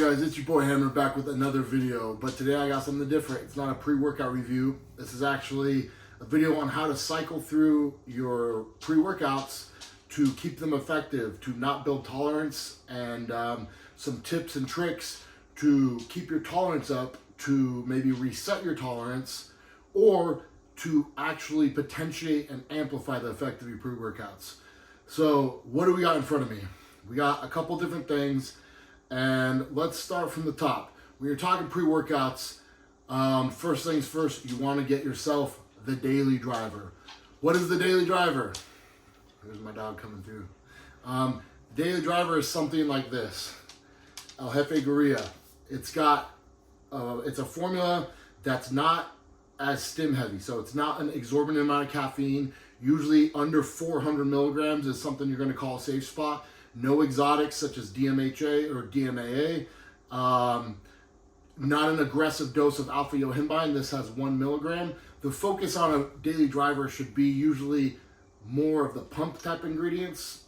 guys, it's your boy Hammer back with another video, but today I got something different. It's not a pre-workout review. This is actually a video on how to cycle through your pre-workouts to keep them effective, to not build tolerance, and some tips and tricks to keep your tolerance up, to maybe reset your tolerance, or to actually potentiate and amplify the effect of your pre-workouts. So what do we got in front of me? We got a couple different things. And let's start from the top. When you're talking pre-workouts, first things first, you want to get yourself the daily driver. What is the daily driver? There's my dog coming through. Daily driver is something like this. El Jefe Gorilla. It's got, it's a formula that's not as stim heavy. So it's not an exorbitant amount of caffeine. Usually under 400 milligrams is something you're going to call a safe spot. No exotics such as DMHA or DMAA. Not an aggressive dose of alpha-yohimbine. This has 1 milligram. The focus on a daily driver should be usually more of the pump type ingredients,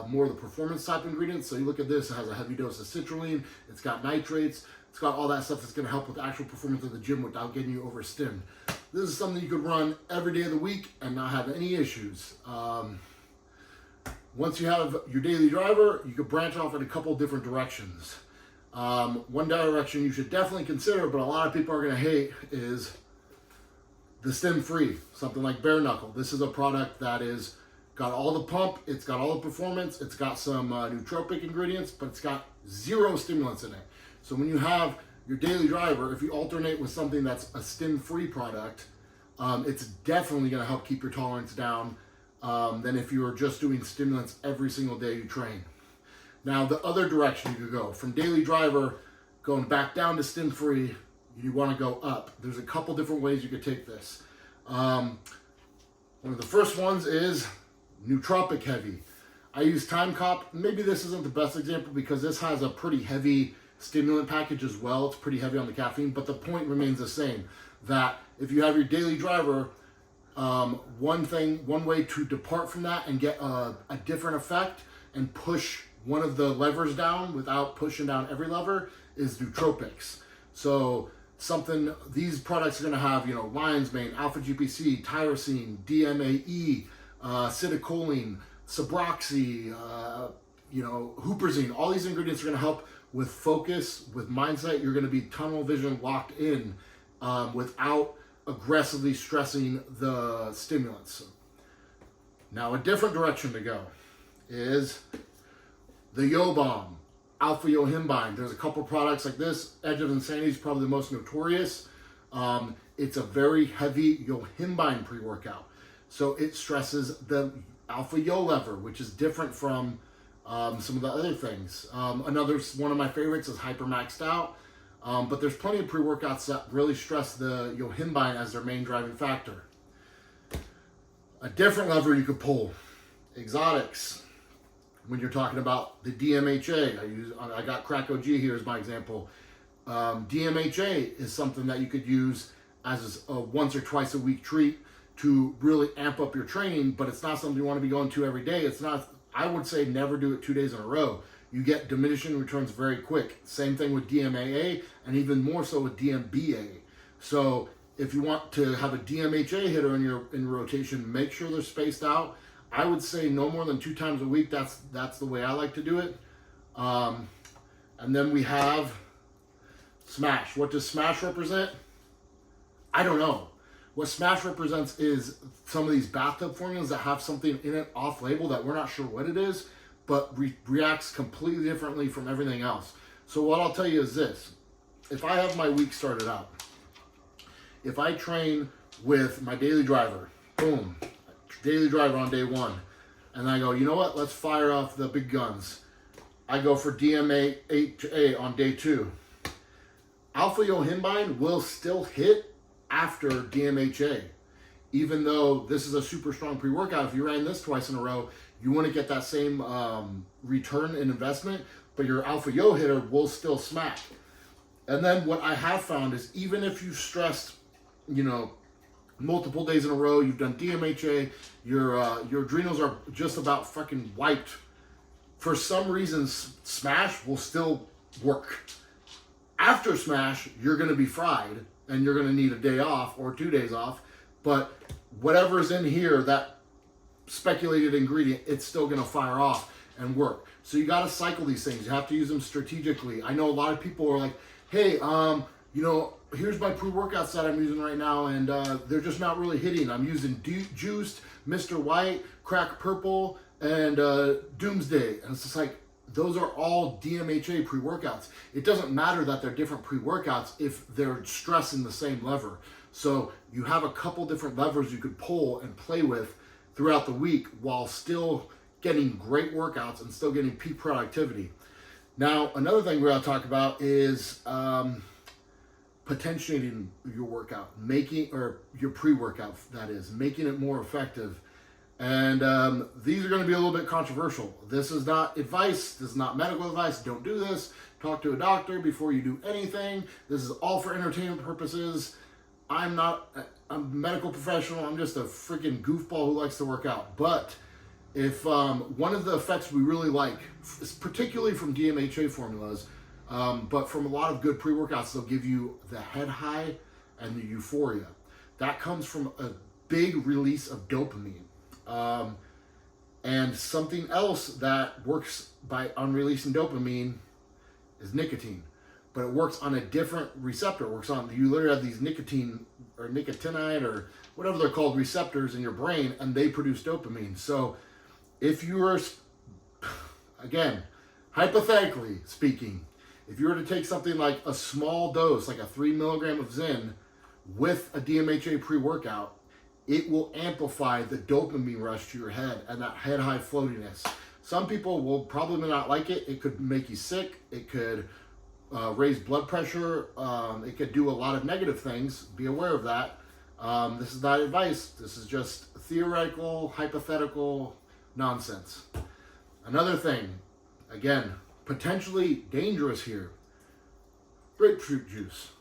more of the performance type ingredients. So you look at this, it has a heavy dose of citrulline, it's got nitrates, it's got all that stuff that's gonna help with actual performance of the gym without getting you overstimmed. This is something you could run every day of the week and not have any issues. Once you have your daily driver, you could branch off in a couple different directions. One direction you should definitely consider, but a lot of people are gonna hate, is the stim-free, something like bare knuckle. This is a product that is got all the pump, it's got all the performance, it's got some nootropic ingredients, but it's got 0 stimulants in it. So when you have your daily driver, if you alternate with something that's a stim-free product, it's definitely gonna help keep your tolerance down than if you were just doing stimulants every single day you train. Now, the other direction you could go, from daily driver, going back down to stim-free, you want to go up. There's a couple different ways you could take this. One of the first ones is nootropic heavy. I use Time Cop. Maybe this isn't the best example because this has a pretty heavy stimulant package as well. It's pretty heavy on the caffeine, but the point remains the same, that if you have your daily driver, one way to depart from that and get a different effect and push one of the levers down without pushing down every lever is nootropics. So these products are going to have, lion's mane, alpha GPC, tyrosine, DMAE, acetylcholine, Sabroxy, huperzine. All these ingredients are going to help with focus, with mindset. You're going to be tunnel vision locked in without aggressively stressing the stimulants. Now, a different direction to go is the Yo-Bomb, alpha-yohimbine. There's a couple products like this. Edge of Insanity is probably the most notorious. It's a very heavy yohimbine pre-workout. So it stresses the alpha-yo lever, which is different from some of the other things. Another one of my favorites is Hyper Maxed Out. But there's plenty of pre-workouts that really stress the yohimbine as their main driving factor. A different lever you could pull, exotics. When you're talking about the DMHA, I got Crack OG here as my example. DMHA is something that you could use as a once or twice a week treat to really amp up your training, but it's not something you want to be going to every day. It's not, I would say never do it 2 days in a row. You get diminishing returns very quick. Same thing with DMAA, and even more so with DMBA. So if you want to have a DMHA hitter in your rotation, make sure they're spaced out. I would say no more than 2 times a week. That's the way I like to do it. And then we have Smash. What does Smash represent? I don't know. What Smash represents is some of these bathtub formulas that have something in it off-label that we're not sure what it is, but reacts completely differently from everything else. So what I'll tell you is this. If I have my week started out, if I train with my daily driver, boom, daily driver on day 1, and I go, you know what, let's fire off the big guns. I go for DMAA on day 2. Alpha-yohimbine will still hit after DMHA. Even though this is a super strong pre-workout, if you ran this twice in a row, you want to get that same return in investment, but your alpha-yo hitter will still smack. And then what I have found is even if you stressed, multiple days in a row, you've done DMHA, your adrenals are just about fucking wiped. For some reason, Smash will still work. After smash, you're going to be fried and you're going to need a day off or 2 days off. But whatever's in here, that speculated ingredient, it's still going to fire off and work. So you got to cycle these things. You have to use them strategically. I know a lot of people are like, hey, you know, here's my pre-workouts that I'm using right now, and they're just not really hitting. I'm using Juiced, Mr. White, Crack Purple, and Doomsday. And it's just like, those are all DMHA pre-workouts. It doesn't matter that they're different pre-workouts if they're stressing the same lever. So you have a couple different levers you could pull and play with throughout the week while still getting great workouts and still getting peak productivity. Now, another thing we're going to talk about is potentiating your workout, or your pre-workout, that is, making it more effective. And these are going to be a little bit controversial. This is not advice. This is not medical advice. Don't do this. Talk to a doctor before you do anything. This is all for entertainment purposes. I'm a medical professional. I'm just a freaking goofball who likes to work out. But if one of the effects we really like, particularly from DMHA formulas, but from a lot of good pre-workouts, they'll give you the head high and the euphoria. That comes from a big release of dopamine. And something else that works on releasing dopamine is nicotine. But it works on a different receptor. It works on, you literally have these nicotine or nicotinide or whatever they're called, receptors in your brain, and they produce dopamine. So if you were, again, hypothetically speaking, if you were to take something like a small dose, like a 3 milligram of Zyn with a DMHA pre-workout, it will amplify the dopamine rush to your head and that head high floatiness. Some people will probably not like it. It could make you sick. It could raise blood pressure. It could do a lot of negative things. Be aware of that. This is not advice. This is just theoretical, hypothetical nonsense. Another thing, again, potentially dangerous here. Grapefruit juice.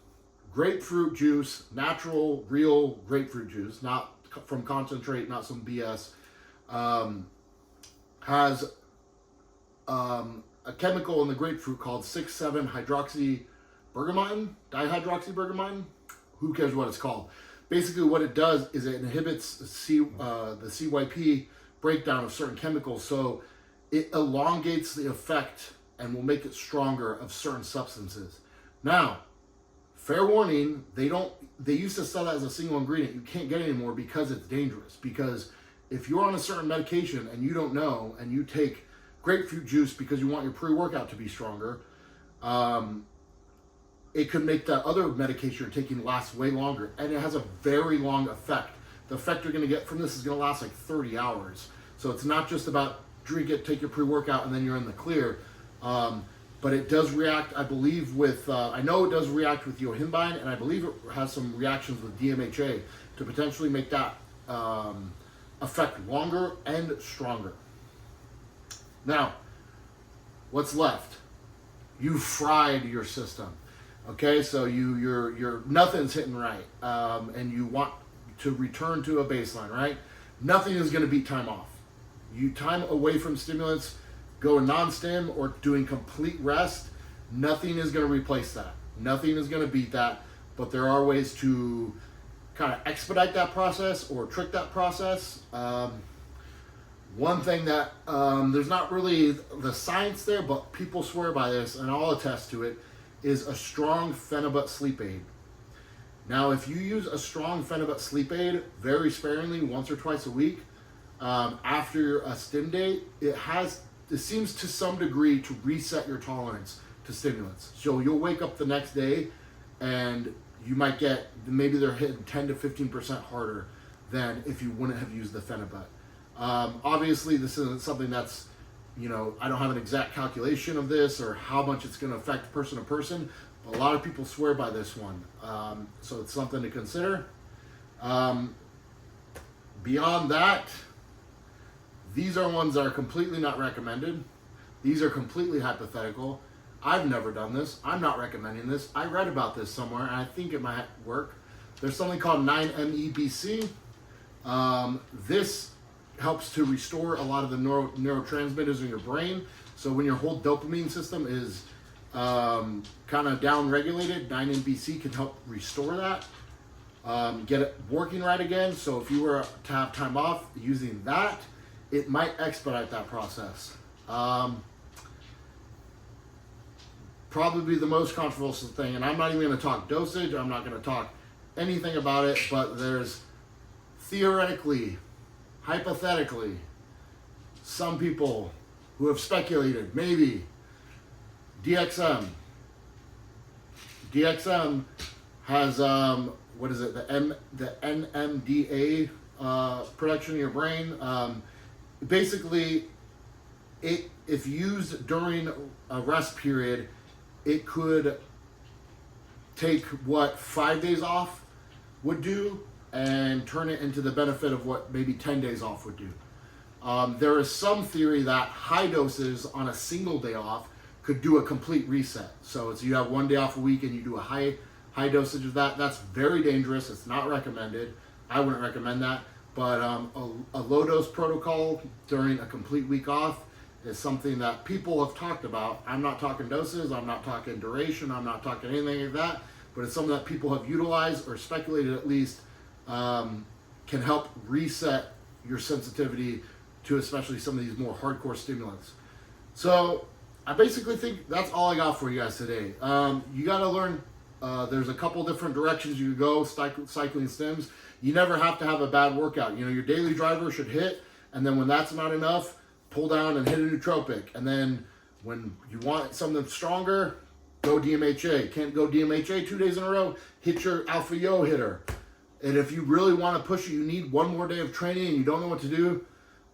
Grapefruit juice, natural, real grapefruit juice, not from concentrate, not some BS, has a chemical in the grapefruit called 6,7-hydroxybergamottin, dihydroxybergamottin. Who cares what it's called? Basically, what it does is it inhibits the CYP breakdown of certain chemicals, so it elongates the effect and will make it stronger of certain substances. Now, fair warning, they used to sell that as a single ingredient. You can't get it anymore because it's dangerous. Because if you're on a certain medication and you don't know, and you take grapefruit juice because you want your pre-workout to be stronger, it could make that other medication you're taking last way longer. And it has a very long effect. The effect you're going to get from this is going to last like 30 hours. So it's not just about drink it, take your pre-workout, and then you're in the clear. But it does react, I believe, with, I know it does react with yohimbine, and I believe it has some reactions with DMHA to potentially make that effect longer and stronger. Now, what's left? You fried your system. Okay, so you're nothing's hitting right, and you want to return to a baseline, right? Nothing is going to beat time off. You time away from stimulants, go non-stim or doing complete rest, nothing is going to replace that. Nothing is going to beat that, but there are ways to kind of expedite that process or trick that process. One thing that there's not really the science there, but people swear by this, and I'll attest to it, is a strong phenibut sleep aid. Now, if you use a strong phenibut sleep aid very sparingly, once or twice a week, after a stim day, it seems to some degree to reset your tolerance to stimulants. So you'll wake up the next day and you might get, maybe they're hitting 10 to 15% harder than if you wouldn't have used the phenibut. Obviously, this isn't something that's, I don't have an exact calculation of this or how much it's going to affect person to person, but a lot of people swear by this one. So it's something to consider. Beyond that, these are ones that are completely not recommended. These are completely hypothetical. I've never done this. I'm not recommending this. I read about this somewhere, and I think it might work. There's something called 9-MeBC. This helps to restore a lot of the neurotransmitters in your brain. So when your whole dopamine system is kind of down-regulated, 9-NBC can help restore that. Get it working right again. So if you were to have time off using that, it might expedite that process. Probably the most controversial thing, and I'm not even going to talk dosage, I'm not going to talk anything about it, but there's theoretically, hypothetically, some people who have speculated, maybe DXM has what is it? The NMDA production in your brain. Basically, if used during a rest period, it could take what 5 days off would do and turn it into the benefit of what maybe 10 days off would do. There is some theory that high doses on a single day off could do a complete reset. So it's you have 1 day off a week and you do a high dosage of that. That's very dangerous. It's not recommended. I wouldn't recommend that. But a low dose protocol during a complete week off is something that people have talked about. I'm not talking doses. I'm not talking duration. I'm not talking anything like that. But it's something that people have utilized or speculated at least can help reset your sensitivity to especially some of these more hardcore stimulants. So I basically think that's all I got for you guys today. You got to learn. There's a couple different directions you could go cycling stims. You never have to have a bad workout. Your daily driver should hit, and then when that's not enough, pull down and hit a nootropic. And then when you want something stronger, go DMHA. Can't go DMHA 2 days in a row, hit your alpha yo hitter. And if you really want to push it, you need one more day of training and you don't know what to do,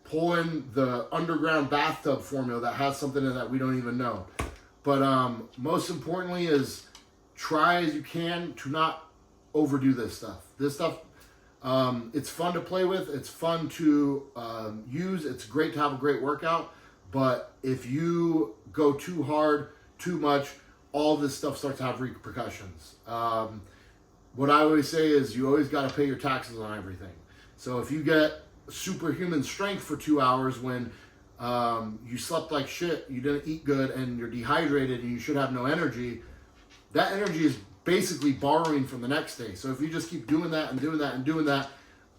pull in the underground bathtub formula that has something in that we don't even know. But most importantly is try as you can to not overdo this stuff. This stuff, it's fun to play with. It's fun to use. It's great to have a great workout. But if you go too hard, too much, all this stuff starts to have repercussions. What I always say is you always got to pay your taxes on everything. So if you get superhuman strength for 2 hours when you slept like shit, you didn't eat good, and you're dehydrated and you should have no energy, that energy is basically borrowing from the next day. So if you just keep doing that and doing that and doing that,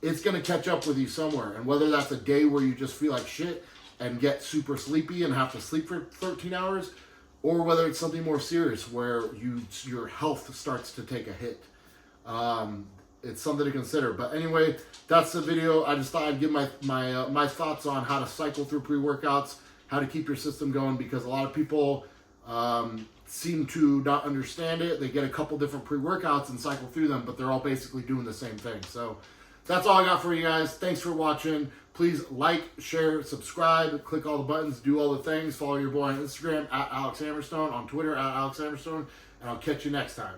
it's going to catch up with you somewhere. And whether that's a day where you just feel like shit and get super sleepy and have to sleep for 13 hours, or whether it's something more serious where your health starts to take a hit. It's something to consider. But anyway, that's the video. I just thought I'd give my thoughts on how to cycle through pre-workouts, how to keep your system going, because a lot of people seem to not understand it. They get a couple different pre-workouts and cycle through them, but they're all basically doing the same thing. So that's all I got for you guys. Thanks for watching. Please like, share, subscribe, click all the buttons, do all the things. Follow your boy on Instagram @AlexHammerstone, on Twitter @AlexHammerstone, and I'll catch you next time.